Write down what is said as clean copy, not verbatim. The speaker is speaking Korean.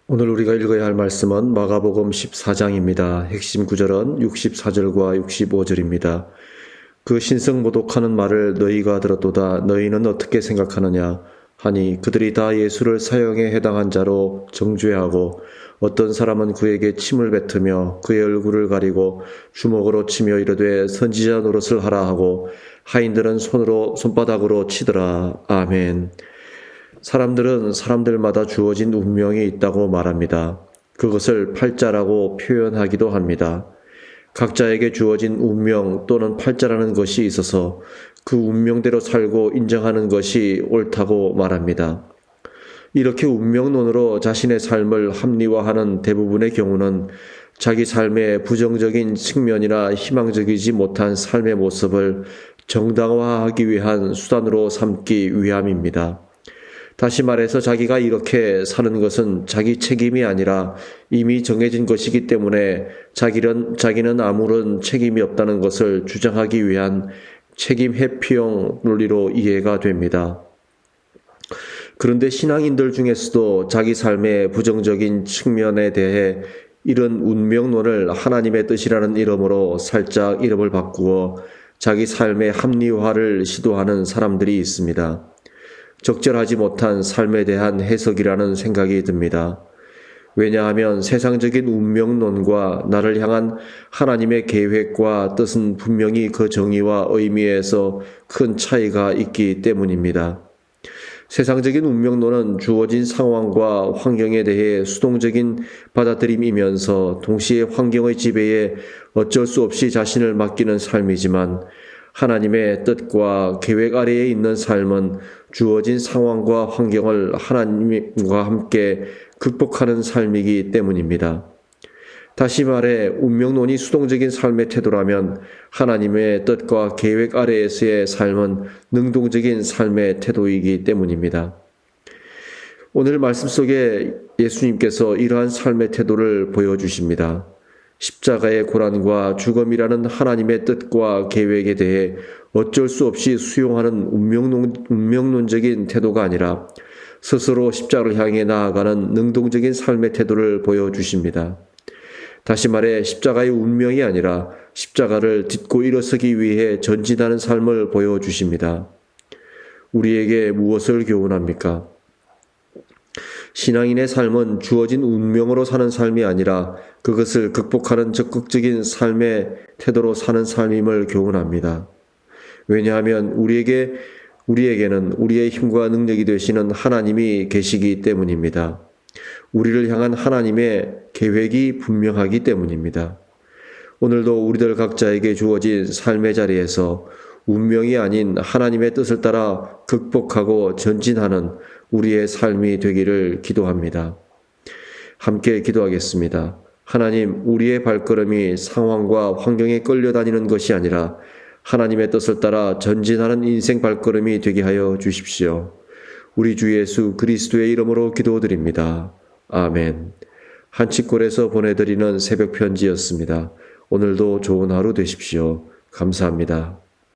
오늘 우리가 읽어야 할 말씀은 마가복음 14장입니다. 핵심 구절은 64절과 65절입니다. 그 신성모독하는 말을 너희가 들었도다. 너희는 어떻게 생각하느냐 하니 그들이 다 예수를 사형에 해당한 자로 정죄하고 어떤 사람은 그에게 침을 뱉으며 그의 얼굴을 가리고 주먹으로 치며 이르되 선지자 노릇을 하라 하고 하인들은 손바닥으로 치더라. 아멘. 사람들은 사람들마다 주어진 운명이 있다고 말합니다. 그것을 팔자라고 표현하기도 합니다. 각자에게 주어진 운명 또는 팔자라는 것이 있어서 그 운명대로 살고 인정하는 것이 옳다고 말합니다. 이렇게 운명론으로 자신의 삶을 합리화하는 대부분의 경우는 자기 삶의 부정적인 측면이나 희망적이지 못한 삶의 모습을 정당화하기 위한 수단으로 삼기 위함입니다. 다시 말해서 자기가 이렇게 사는 것은 자기 책임이 아니라 이미 정해진 것이기 때문에 자기는 아무런 책임이 없다는 것을 주장하기 위한 책임 회피용 논리로 이해가 됩니다. 그런데 신앙인들 중에서도 자기 삶의 부정적인 측면에 대해 이런 운명론을 하나님의 뜻이라는 이름으로 살짝 이름을 바꾸어 자기 삶의 합리화를 시도하는 사람들이 있습니다. 적절하지 못한 삶에 대한 해석이라는 생각이 듭니다. 왜냐하면 세상적인 운명론과 나를 향한 하나님의 계획과 뜻은 분명히 그 정의와 의미에서 큰 차이가 있기 때문입니다. 세상적인 운명론은 주어진 상황과 환경에 대해 수동적인 받아들임이면서 동시에 환경의 지배에 어쩔 수 없이 자신을 맡기는 삶이지만 하나님의 뜻과 계획 아래에 있는 삶은 주어진 상황과 환경을 하나님과 함께 극복하는 삶이기 때문입니다. 다시 말해 운명론이 수동적인 삶의 태도라면 하나님의 뜻과 계획 아래에서의 삶은 능동적인 삶의 태도이기 때문입니다. 오늘 말씀 속에 예수님께서 이러한 삶의 태도를 보여주십니다. 십자가의 고난과 죽음이라는 하나님의 뜻과 계획에 대해 어쩔 수 없이 수용하는 운명론적인 태도가 아니라 스스로 십자가를 향해 나아가는 능동적인 삶의 태도를 보여주십니다. 다시 말해 십자가의 운명이 아니라 십자가를 딛고 일어서기 위해 전진하는 삶을 보여주십니다. 우리에게 무엇을 교훈합니까? 신앙인의 삶은 주어진 운명으로 사는 삶이 아니라 그것을 극복하는 적극적인 삶의 태도로 사는 삶임을 교훈합니다. 왜냐하면 우리에게는 우리의 힘과 능력이 되시는 하나님이 계시기 때문입니다. 우리를 향한 하나님의 계획이 분명하기 때문입니다. 오늘도 우리들 각자에게 주어진 삶의 자리에서 운명이 아닌 하나님의 뜻을 따라 극복하고 전진하는 우리의 삶이 되기를 기도합니다. 함께 기도하겠습니다. 하나님, 우리의 발걸음이 상황과 환경에 끌려다니는 것이 아니라 하나님의 뜻을 따라 전진하는 인생 발걸음이 되게 하여 주십시오. 우리 주 예수 그리스도의 이름으로 기도드립니다. 아멘. 한치골에서 보내드리는 새벽 편지였습니다. 오늘도 좋은 하루 되십시오. 감사합니다.